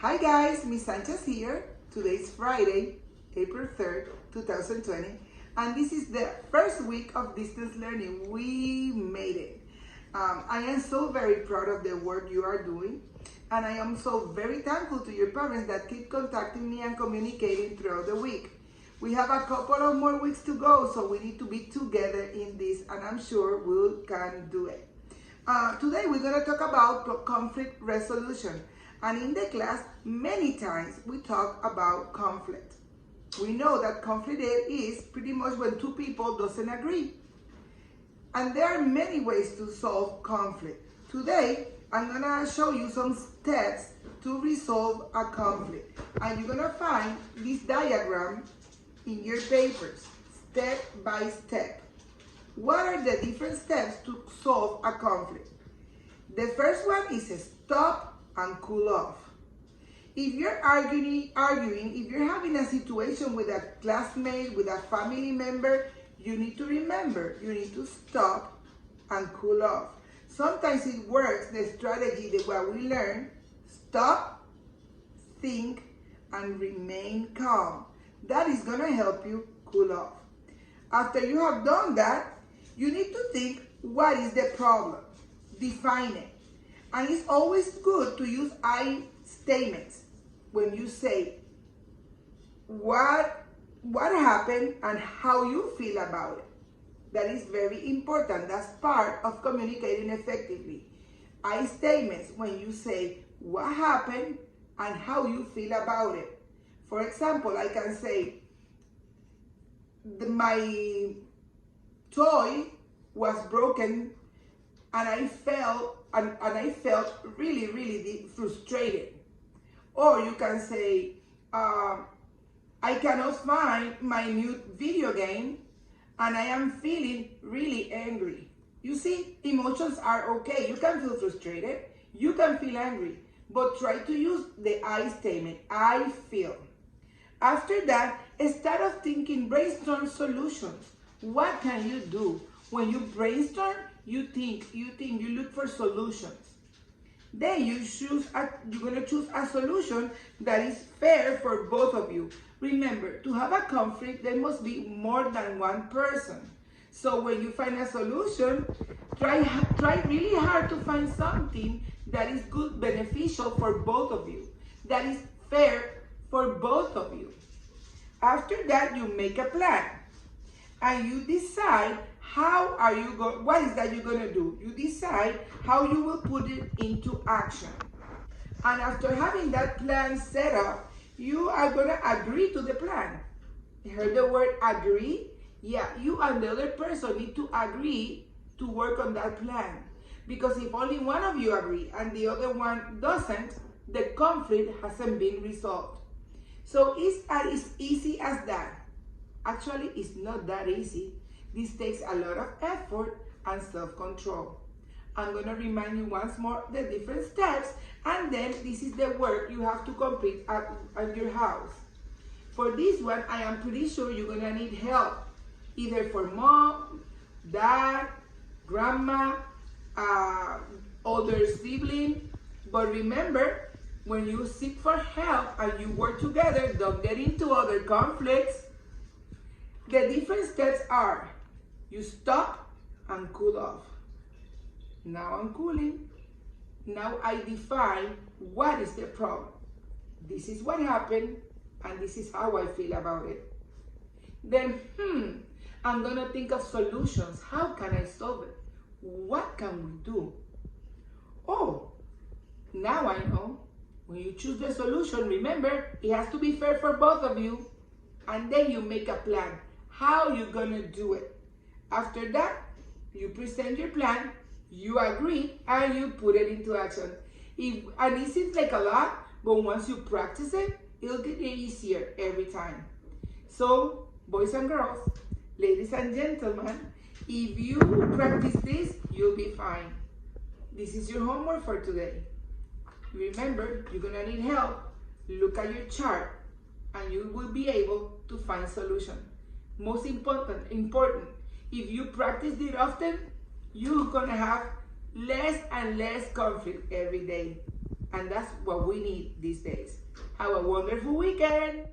Hi guys, Miss Sanchez here. Today is Friday, April 3rd, 2020, and this is the first week of distance learning. We made it. I am so very proud of the work you are doing, and I am so very thankful to your parents that keep contacting me and communicating throughout the week. We have a couple of more weeks to go, so we need to be together in this, and I'm sure we can do it. Today we're going to talk about conflict resolution. And in the class, many times we talk about conflict. We know that conflict is pretty much when two people doesn't agree. And there are many ways to solve conflict. Today, I'm gonna show you some steps to resolve a conflict. And you're gonna find this diagram in your papers, step by step. What are the different steps to solve a conflict? The first one is stop and cool off. If you're arguing, if you're having a situation with a classmate, with a family member, you need to remember, you need to stop and cool off. Sometimes it works, the strategy that what we learn, stop, think, and remain calm. That is gonna help you cool off. After you have done that, you need to think, what is the problem? Define it. And it's always good to use I statements when you say what happened and how you feel about it. That is very important. That's part of communicating effectively. I statements when you say what happened and how you feel about it. For example, I can say my toy was broken and I felt really frustrated. Or you can say, I cannot find my new video game and I am feeling really angry. You see, emotions are okay. You can feel frustrated, you can feel angry, but try to use the I statement, I feel. After that, instead of thinking, brainstorm solutions. What can you do? When you brainstorm, you think, you look for solutions. Then you're gonna choose a solution that is fair for both of you. Remember, to have a conflict, there must be more than one person. So when you find a solution, try really hard to find something that is good, beneficial for both of you, that is fair for both of you. After that, you make a plan. And you decide what is that you're gonna do. You decide how you will put it into action. And after having that plan set up, you are gonna agree to the plan. You heard the word agree? Yeah, you and the other person need to agree to work on that plan. Because if only one of you agree and the other one doesn't, the conflict hasn't been resolved. So it's as easy as that. Actually, it's not that easy. This takes a lot of effort and self-control. I'm going to remind you once more the different steps, and then this is the work you have to complete at your house. For this one, I am pretty sure you're going to need help, either for mom, dad, grandma, older sibling. But remember, when you seek for help and you work together, don't get into other conflicts. The different steps are, you stop and cool off. Now I'm cooling. Now I define what is the problem. This is what happened and this is how I feel about it. Then, I'm gonna think of solutions. How can I solve it? What can we do? Oh, now I know. When you choose the solution, remember, it has to be fair for both of you. And then you make a plan. How you're gonna do it. After that, you present your plan, you agree, and you put it into action. And it seems like a lot, but once you practice it, it'll get easier every time. So, boys and girls, ladies and gentlemen, if you practice this, you'll be fine. This is your homework for today. Remember, you're gonna need help. Look at your chart, and you will be able to find solutions. Most important, if you practice it often, you're gonna have less and less conflict every day. And that's what we need these days. Have a wonderful weekend.